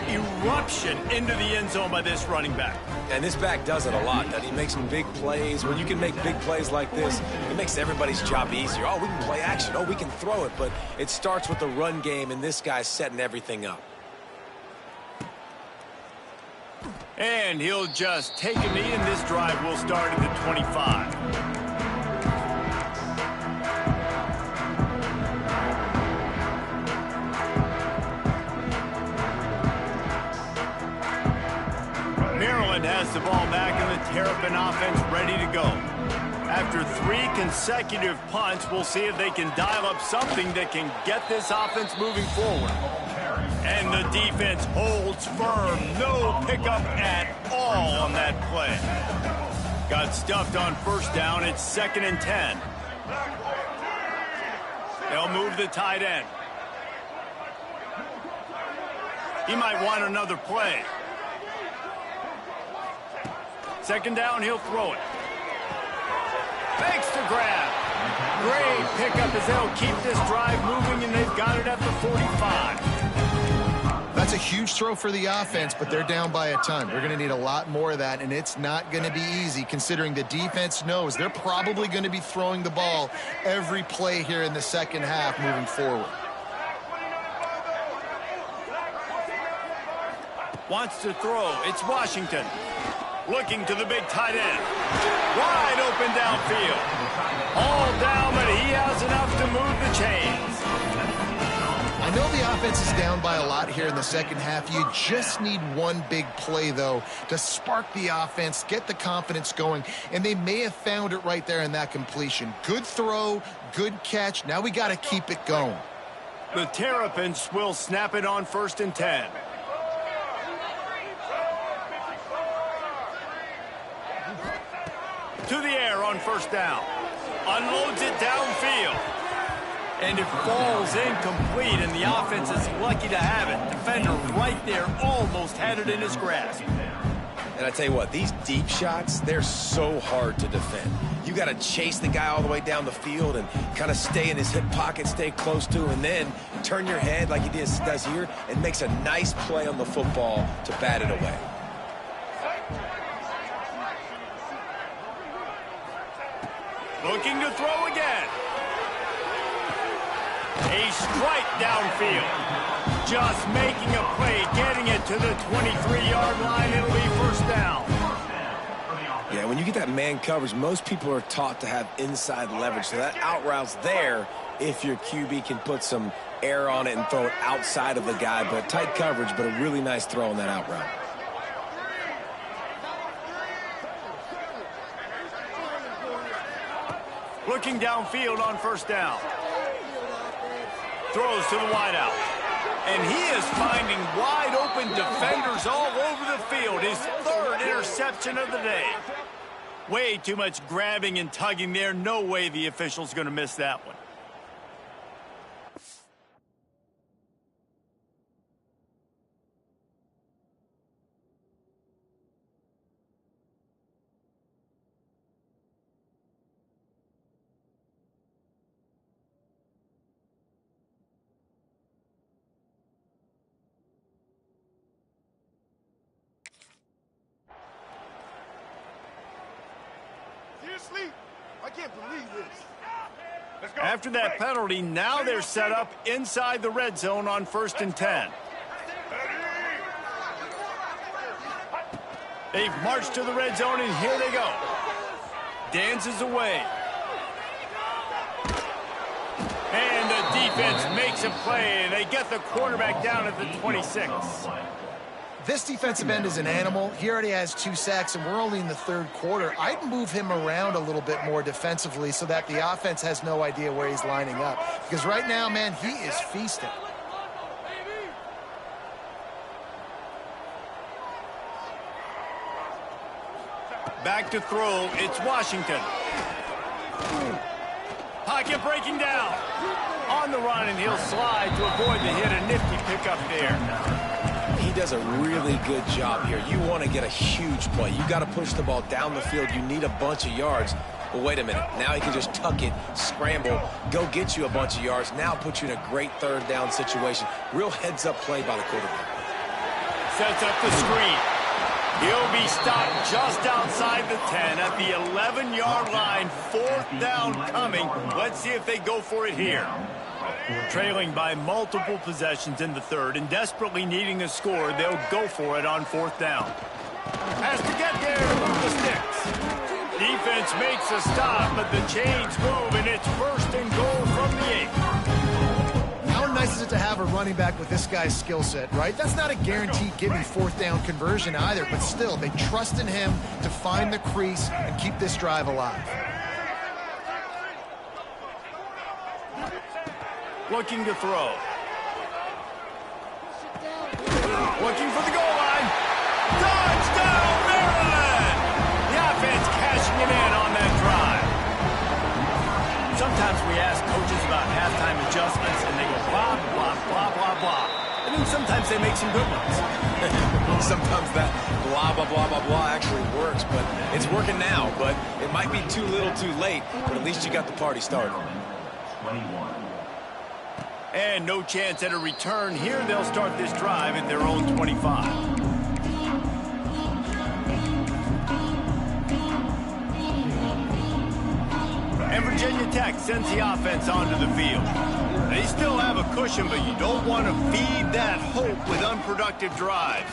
eruption into the end zone by this running back. And this back does it a lot. He makes some big plays. When you can make big plays like this, it makes everybody's job easier. Oh, we can play action. Oh, we can throw it. But it starts with the run game, and this guy's setting everything up. And he'll just take a knee, and this drive will start at the 25. Maryland has the ball back, and the Terrapin offense ready to go. After 3 consecutive punts, we'll see if they can dial up something that can get this offense moving forward. And the defense holds firm. No pickup at all on that play. Got stuffed on first down. It's 2nd and 10. They'll move the tight end. He might want another play. 2nd down, he'll throw it. Fakes the grab. Great pickup as they'll keep this drive moving, and they've got it at the 45. That's That's a huge throw for the offense, but they're down by a ton. They're going to need a lot more of that, and it's not going to be easy considering the defense knows they're probably going to be throwing the ball every play here in the second half moving forward. Wants to throw. It's Washington. Looking to the big tight end. Wide open downfield. All down, but he has enough to move the chains. I know the offense is down by a lot here in the second half. You just need one big play, though, to spark the offense, get the confidence going, and they may have found it right there in that completion. Good throw, good catch. Now we got to keep it going. The Terrapins will snap it on 1st and 10. To the air on 1st down. Unloads it downfield. And it falls incomplete, and the offense is lucky to have it. Defender right there almost had it in his grasp. And I tell you what, these deep shots, they're so hard to defend. You got to chase the guy all the way down the field and kind of stay in his hip pocket, stay close to him, and then turn your head like he does here and makes a nice play on the football to bat it away. Looking to throw again. A strike downfield. Just making a play, getting it to the 23-yard line. It'll be 1st down. Yeah, when you get that man coverage, most people are taught to have inside leverage. So that out route's there if your QB can put some air on it and throw it outside of the guy. But tight coverage, but a really nice throw on that out route. Looking downfield on 1st down. Throws to the wideout. And he is finding wide open defenders all over the field. His 3rd interception of the day. Way too much grabbing and tugging there. No way the official's going to miss that one. I can't believe this. After that penalty, now they're set up inside the red zone on 1st and 10. They've marched to the red zone, and here they go. Dances away. And the defense makes a play, and they get the quarterback down at the 26. This defensive end is an animal. He already has 2 sacks, and we're only in the 3rd quarter. I'd move him around a little bit more defensively so that the offense has no idea where he's lining up. Because right now, man, he is feasting. Back to throw, it's Washington. Pocket breaking down. On the run, and he'll slide to avoid the hit. A nifty pickup there. He does a really good job here. You want to get a huge play. You got to push the ball down the field. You need a bunch of yards. But wait a minute. Now he can just tuck it, scramble, go get you a bunch of yards. Now put you in a great 3rd down situation. Real heads-up play by the quarterback. Sets up the screen. He'll be stopped just outside the 10 at the 11-yard line. 4th down coming. Let's see if they go for it here. Trailing by multiple possessions in the 3rd and desperately needing a score, they'll go for it on 4th down. Has to get there to move the sticks. Defense makes a stop, but the chains move, and it's 1st and goal from the 8. How nice is it to have a running back with this guy's skill set, right? That's not a guaranteed give me 4th down conversion either, but still, they trust in him to find the crease and keep this drive alive. Looking to throw. Looking for the goal line. Touchdown, Maryland! The offense cashing it in on that drive. Sometimes we ask coaches about halftime adjustments, and they go blah, blah, blah, blah, blah. And then sometimes they make some good ones. Sometimes that blah, blah, blah, blah, blah actually works, but it's working now. But it might be too little too late, but at least you got the party started. 21. And no chance at a return here. They'll start this drive at their own 25. And Virginia Tech sends the offense onto the field. They still have a cushion, but you don't want to feed that hope with unproductive drives.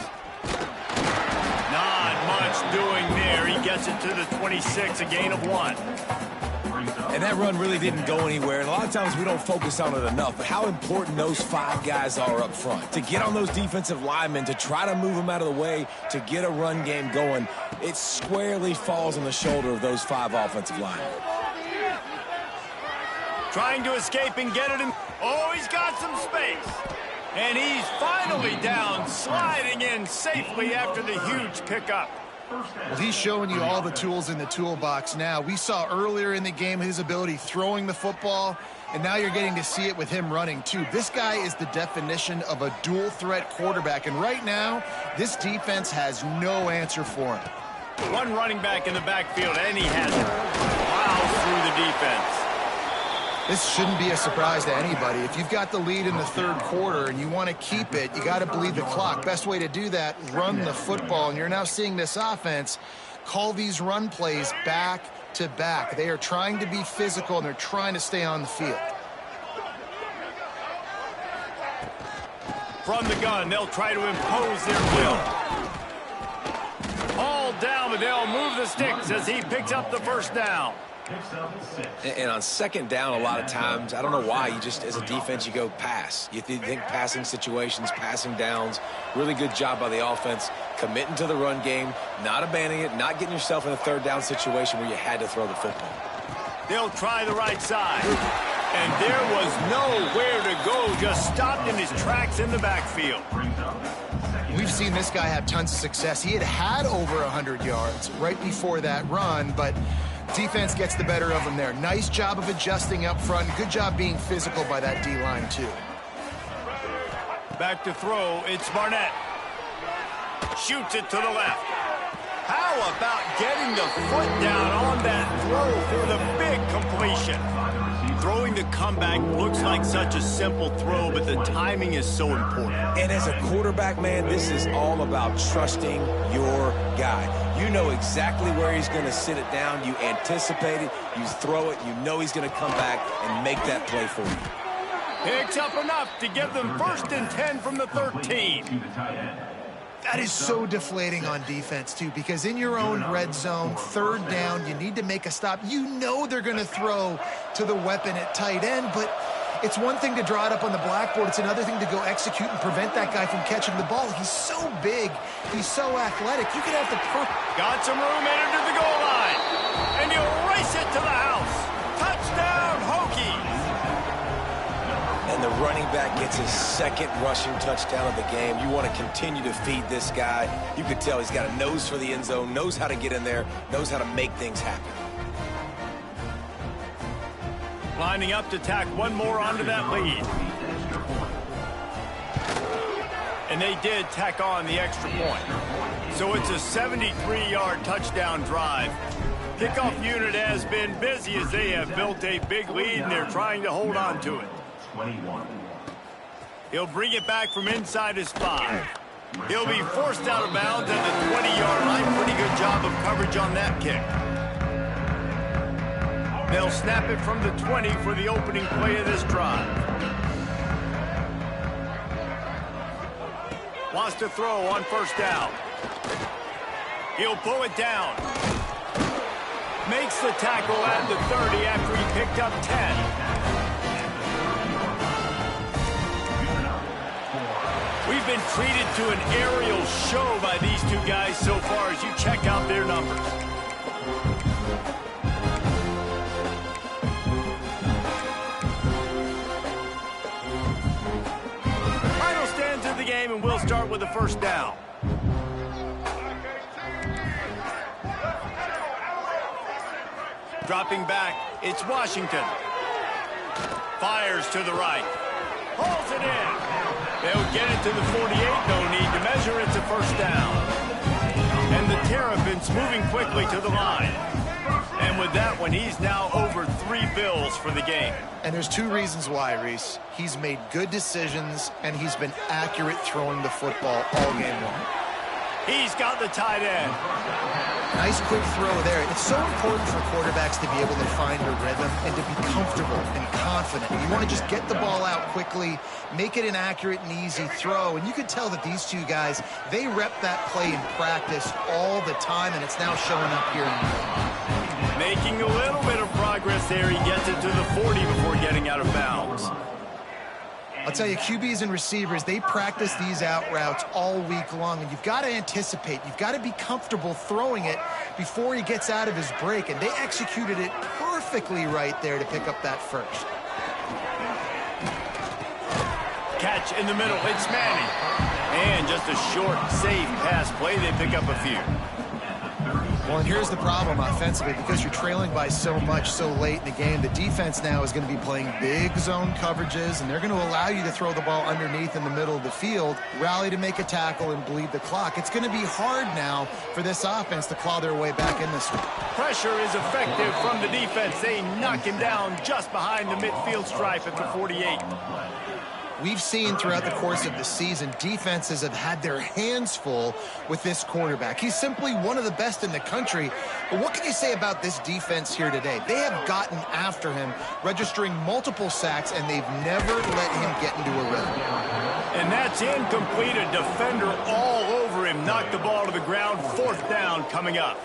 Not much doing there. He gets it to the 26, a gain of 1. And that run really didn't go anywhere. And a lot of times we don't focus on it enough. But how important those 5 guys are up front. To get on those defensive linemen, to try to move them out of the way, to get a run game going, it squarely falls on the shoulder of those 5 offensive linemen. Trying to escape and get it in. Oh, he's got some space. And he's finally down, sliding in safely after the huge pickup. Well, he's showing you all the tools in the toolbox now. We saw earlier in the game his ability throwing the football, and now you're getting to see it with him running too. This guy is the definition of a dual threat quarterback, and right now this defense has no answer for him. One running back in the backfield, and he has it. Plows through the defense. This shouldn't be a surprise to anybody. If you've got the lead in the third quarter and you want to keep it, you got to bleed the clock. Best way to do that, run the football. And you're now seeing this offense call these run plays back to back. They are trying to be physical, and they're trying to stay on the field. From the gun, they'll try to impose their will. All down, but they'll move the sticks as he picks up the first down. And on second down, a lot of times, I don't know why, you just, as a defense, you go pass. You think passing situations, passing downs. Really good job by the offense, committing to the run game, not abandoning it, not getting yourself in a third down situation where you had to throw the football. They'll try the right side. And there was nowhere to go, just stopped in his tracks in the backfield. We've seen this guy have tons of success. He had over 100 yards right before that run, but defense gets the better of him there. Nice job of adjusting up front. Good job being physical by that D-line, too. Back to throw. It's Barnett. Shoots it to the left. How about getting the foot down on that throw for the big completion? Throwing the comeback looks like such a simple throw, but the timing is so important. And as a quarterback, man, this is all about trusting your guy. You know exactly where he's going to sit it down. You anticipate it. You throw it. You know he's going to come back and make that play for you. Picks up enough to give them 1st and 10 from the 13. That is so deflating on defense, too, because in your own red zone, third down, you need to make a stop. You know they're going to throw to the weapon at tight end, but it's one thing to draw it up on the blackboard. It's another thing to go execute and prevent that guy from catching the ball. He's so big. He's so athletic. You could have the got some room headed to the goal line, and he'll race it to the house. Touchdown, Hokies. And the running back gets his 2nd rushing touchdown of the game. You want to continue to feed this guy. You could tell he's got a nose for the end zone, knows how to get in there, knows how to make things happen. Lining up to tack one more onto that lead. And they did tack on the extra point. So it's a 73-yard touchdown drive. Kickoff unit has been busy as they have built a big lead, and they're trying to hold on to it. He'll bring it back from inside his 5. He'll be forced out of bounds at the 20-yard line. Pretty good job of coverage on that kick. They'll snap it from the 20 for the opening play of this drive. Wants to throw on 1st down. He'll pull it down. Makes the tackle at the 30 after he picked up 10. We've been treated to an aerial show by these two guys so far as you check out their numbers. Final stands of the game, and we'll start with the 1st down. Dropping back, it's Washington. Fires to the right. Pulls it in. They'll get it to the 48. No need to measure. It's a 1st down. And the Terrapins moving quickly to the line. And with that one, he's now over 3 bills for the game. And there's 2 reasons why, Reese. He's made good decisions, and he's been accurate throwing the football all game long. He's got the tight end. Nice quick throw there. It's so important for quarterbacks to be able to find a rhythm and to be comfortable and confident. You want to just get the ball out quickly, make it an accurate and easy throw. And you can tell that these 2 guys, they rep that play in practice all the time, and it's now showing up here in the game. Making a little bit of progress there. He gets it to the 40 before getting out of bounds. I'll tell you, QBs and receivers, they practice these out routes all week long, and you've got to anticipate. You've got to be comfortable throwing it before he gets out of his break, and they executed it perfectly right there to pick up that first. Catch in the middle. It's Manning. And just a short, safe pass play. They pick up a few. Well, and here's the problem offensively. Because you're trailing by so much so late in the game, the defense now is going to be playing big zone coverages, and they're going to allow you to throw the ball underneath in the middle of the field, rally to make a tackle, and bleed the clock. It's going to be hard now for this offense to claw their way back in this one. Pressure is effective from the defense. They knock him down just behind the midfield stripe at the 48. We've seen throughout the course of the season, defenses have had their hands full with this quarterback. He's simply one of the best in the country. But what can you say about this defense here today? They have gotten after him, registering multiple sacks, and they've never let him get into a rhythm. And that's incomplete. A defender all over him. Knocked the ball to the ground. 4th down coming up.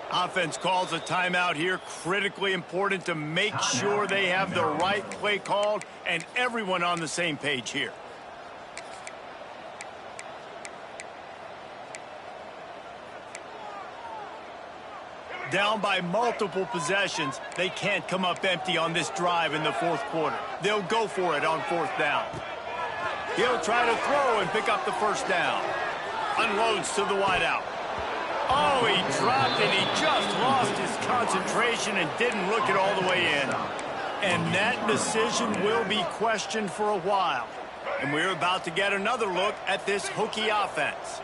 Offense calls a timeout here. Critically important to make sure they have the right play called and everyone on the same page here. Down by multiple possessions. They can't come up empty on this drive in the 4th quarter. They'll go for it on 4th down. He'll try to throw and pick up the 1st down. Unloads to the wideout. Oh, he dropped it. He just lost his concentration and didn't look it all the way in. And that decision will be questioned for a while. And we're about to get another look at this Hokie offense.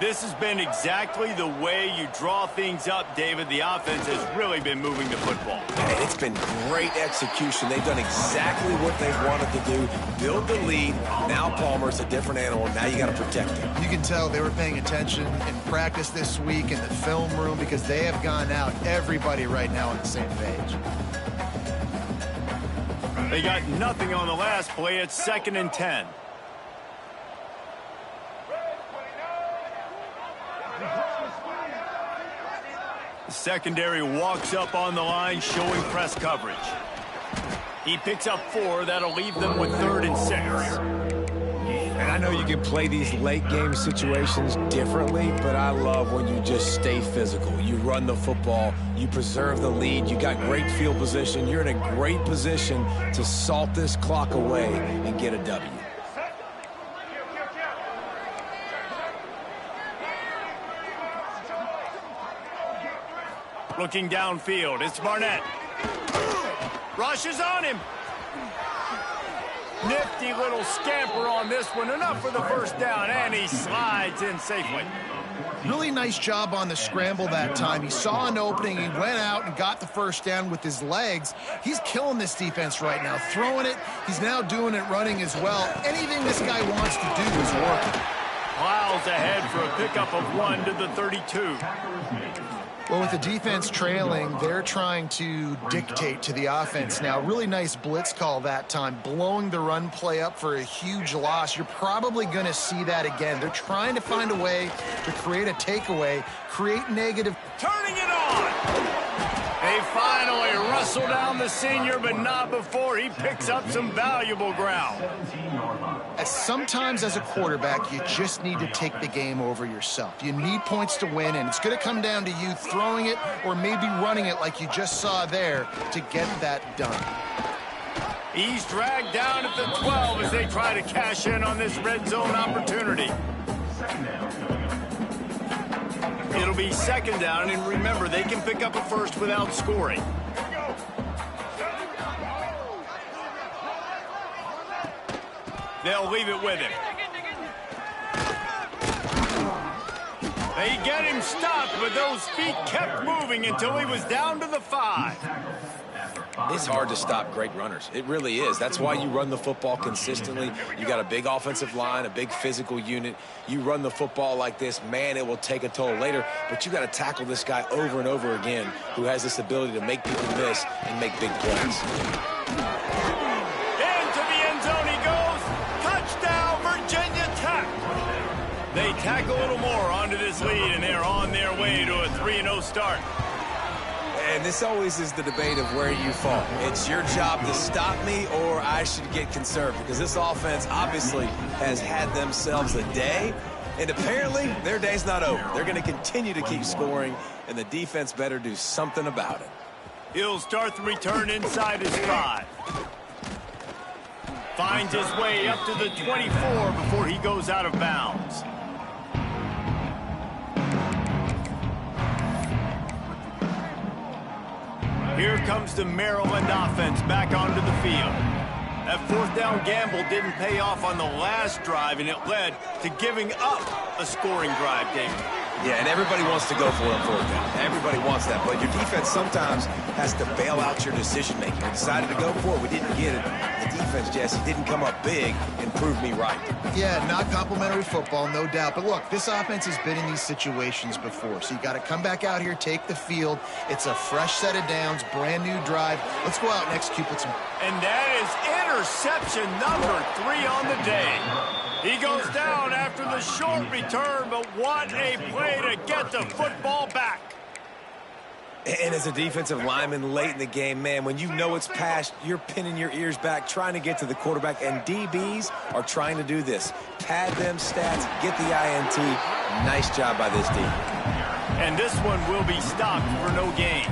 This has been exactly the way you draw things up, David. The offense has really been moving the football. And it's been great execution. They've done exactly what they wanted to do. Build the lead. Now Palmer's a different animal. Now you got to protect him. You can tell they were paying attention in practice this week in the film room because they have gone out, everybody right now on the same page. They got nothing on the last play. It's 2nd and 10. The secondary walks up on the line, showing press coverage. He picks up 4. That'll leave them with 3rd and 6. And I know you can play these late game situations differently, but I love when you just stay physical. You run the football, you preserve the lead, you got great field position. You're in a great position to salt this clock away and get a W. Looking downfield, it's Barnett. Rushes on him. Nifty little scamper on this one. Enough for the 1st down, and he slides in safely. Really nice job on the scramble that time. He saw an opening. He went out and got the 1st down with his legs. He's killing this defense right now. Throwing it. He's now doing it running as well. Anything this guy wants to do is working. Plows ahead for a pickup of 1 to the 32. Well, with the defense trailing, they're trying to dictate to the offense now. Really nice blitz call that time, blowing the run play up for a huge loss. You're probably going to see that again. They're trying to find a way to create a takeaway, create negative. Turning it on! They finally wrestle down the senior, but not before he picks up some valuable ground. Sometimes as a quarterback, you just need to take the game over yourself. You need points to win, and it's going to come down to you throwing it or maybe running it like you just saw there to get that done. He's dragged down at the 12 as they try to cash in on this red zone opportunity. It'll be 2nd down, and remember, they can pick up a 1st without scoring. They'll leave it with him. They get him stopped, but those feet kept moving until he was down to the 5. It's hard to stop great runners. It really is. That's why you run the football consistently. You got a big offensive line, a big physical unit. You run the football like this, man, it will take a toll later. But you got to tackle this guy over and over again who has this ability to make people miss and make big plays. Into the end zone he goes. Touchdown, Virginia Tech. They tack a little more onto this lead, and they're on their way to a 3-0 start. And this always is the debate of where you fall. It's your job to stop me, or I should get conserved, because this offense obviously has had themselves a day, and apparently their day's not over. They're going to continue to keep scoring, and the defense better do something about it. He'll start the return inside his 5. Finds his way up to the 24 before he goes out of bounds. Here comes the Maryland offense back onto the field. That 4th down gamble didn't pay off on the last drive, and it led to giving up a scoring drive, David. Yeah, and everybody wants to go for it on 4th down. Everybody wants that, but your defense sometimes has to bail out your decision-making. We decided to go for it. We didn't get it. The defense, Jesse, didn't come up big and prove me right. Yeah, not complimentary football, no doubt. But look, this offense has been in these situations before, so you got to come back out here, take the field. It's a fresh set of downs, brand new drive. Let's go out and execute with some... And that is interception number 3 on the day. He goes down after the short return, but what a play to get the football back. And as a defensive lineman late in the game, man, when you know it's past, you're pinning your ears back, trying to get to the quarterback, and DBs are trying to do this. Pad them stats, get the INT. Nice job by this D. And this one will be stopped for no gain.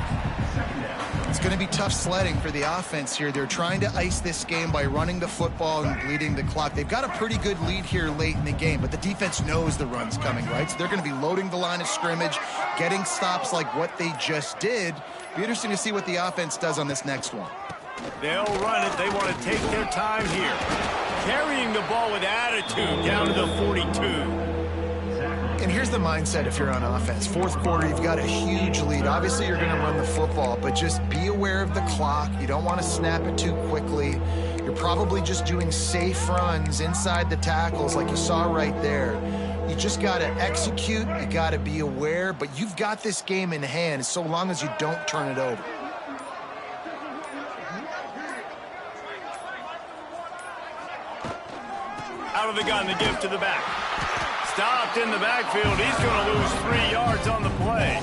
It's going to be tough sledding for the offense here. They're trying to ice this game by running the football and bleeding the clock. They've got a pretty good lead here late in the game, but the defense knows the run's coming, right? So they're going to be loading the line of scrimmage, getting stops like what they just did. Be interesting to see what the offense does on this next one. They'll run it. They want to take their time here. Carrying the ball with attitude down to the 42. And here's the mindset if you're on offense. 4th quarter, you've got a huge lead. Obviously, you're going to run the football, but just be aware of the clock. You don't want to snap it too quickly. You're probably just doing safe runs inside the tackles like you saw right there. You just got to execute. You got to be aware, but you've got this game in hand so long as you don't turn it over. Out of the gun, the give to the back. Stopped in the backfield. He's going to lose 3 yards on the play.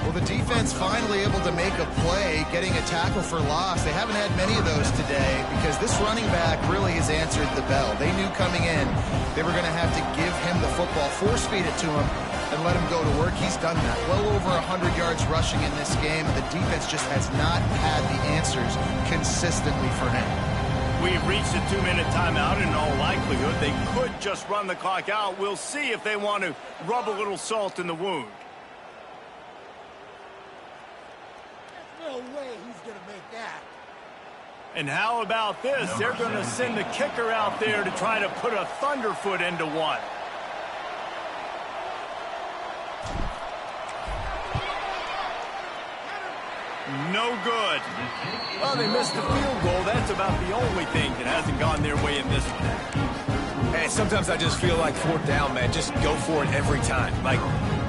Well, the defense finally able to make a play, getting a tackle for loss. They haven't had many of those today because this running back really has answered the bell. They knew coming in they were going to have to give him the football, force feed it to him, and let him go to work. He's done that. Well over 100 yards rushing in this game. The defense just has not had the answers consistently for him. We've reached a 2-minute timeout. In all likelihood, they could just run the clock out. We'll see if they want to rub a little salt in the wound. No way he's going to make that. And how about this? They're going to send the kicker out there to try to put a thunderfoot into one. No good. Well, they missed the field goal. That's about the only thing that hasn't gone their way in this one. Hey, sometimes I just feel like 4th down, man. Just go for it every time. Like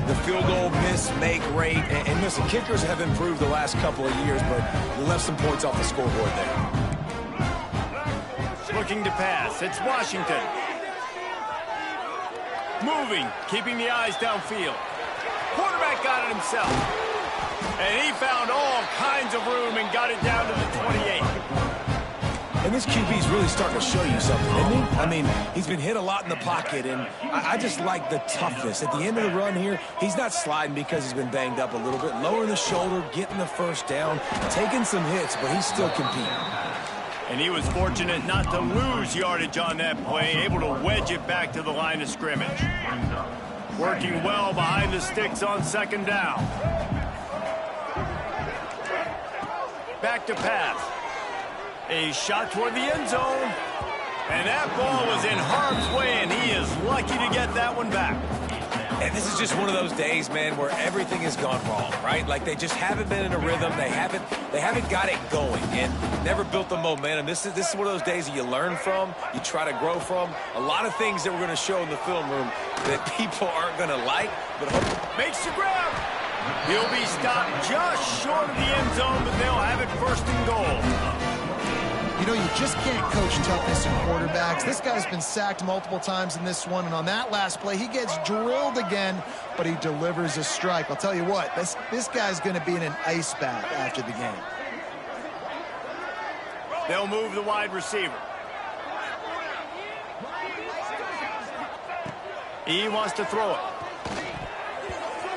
the field goal miss, make rate. And listen, kickers have improved the last couple of years, but we left some points off the scoreboard there. Looking to pass. It's Washington. Moving, keeping the eyes downfield. Quarterback got it himself. And he found all kinds of room and got it down to the 28. And this QB's really starting to show you something, isn't he? I mean, he's been hit a lot in the pocket, and I just like the toughness. At the end of the run here, he's not sliding because he's been banged up a little bit. Lowering the shoulder, getting the first down, taking some hits, but he's still competing. And he was fortunate not to lose yardage on that play, able to wedge it back to the line of scrimmage. Working well behind the sticks on 2nd down. Back to pass. A shot toward the end zone. And that ball was in harm's way, and he is lucky to get that one back. And this is just one of those days, man, where everything has gone wrong, right? Like they just haven't been in a rhythm. They haven't got it going and never built the momentum. This is one of those days that you learn from, you try to grow from. A lot of things that we're going to show in the film room that people aren't going to like, but Makes the grab. He'll be stopped just short of the end zone, but they'll have it first and goal. You know, you just can't coach toughness in quarterbacks. This guy's been sacked multiple times in this one, and on that last play, he gets drilled again, but he delivers a strike. I'll tell you what, this guy's going to be in an ice bath after the game. They'll move the wide receiver. He wants to throw it.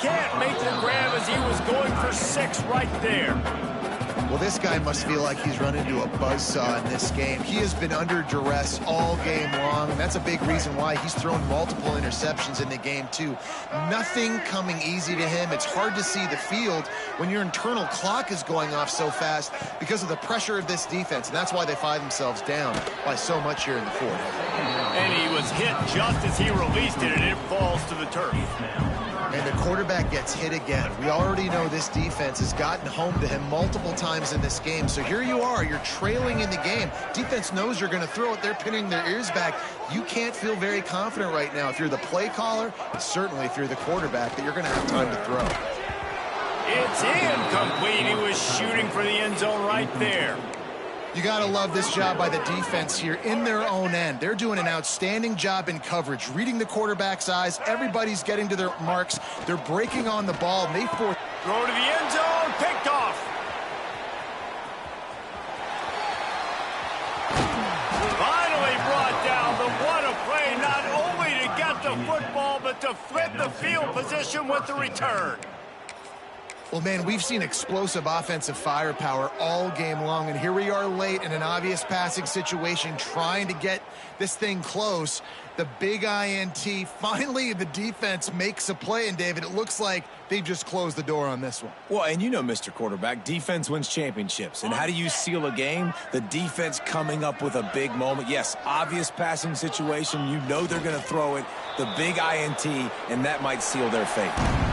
Can't make the grab as he was going for 6 right there. Well, this guy must feel like he's run into a buzzsaw in this game. He has been under duress all game long, and that's a big reason why he's thrown multiple interceptions in the game, too. Nothing coming easy to him. It's hard to see the field when your internal clock is going off so fast because of the pressure of this defense, and that's why they find themselves down by so much here in the fourth. And he was hit just as he released it, and it falls to the turf. And the quarterback gets hit again. We already know this defense has gotten home to him multiple times in this game. So here you are, you're trailing in the game. Defense knows you're going to throw it. They're pinning their ears back. You can't feel very confident right now if you're the play caller, and certainly if you're the quarterback, that you're going to have time to throw. It's incomplete. He was shooting for the end zone right there. You got to love this job by the defense here in their own end. They're doing an outstanding job in coverage, reading the quarterback's eyes. Everybody's getting to their marks. They're breaking on the ball. And they force throw to the end zone, picked off. Finally brought down, but what a play, not only to get the football, but to flip the field position with the return. Well, man, we've seen explosive offensive firepower all game long, and here we are late in an obvious passing situation trying to get this thing close. The big INT, finally the defense makes a play, and David, it looks like they just closed the door on this one. Well, and you know, Mr. Quarterback, defense wins championships. And how do you seal a game? The defense coming up with a big moment. Yes, obvious passing situation. You know they're going to throw it. The big INT, and that might seal their fate.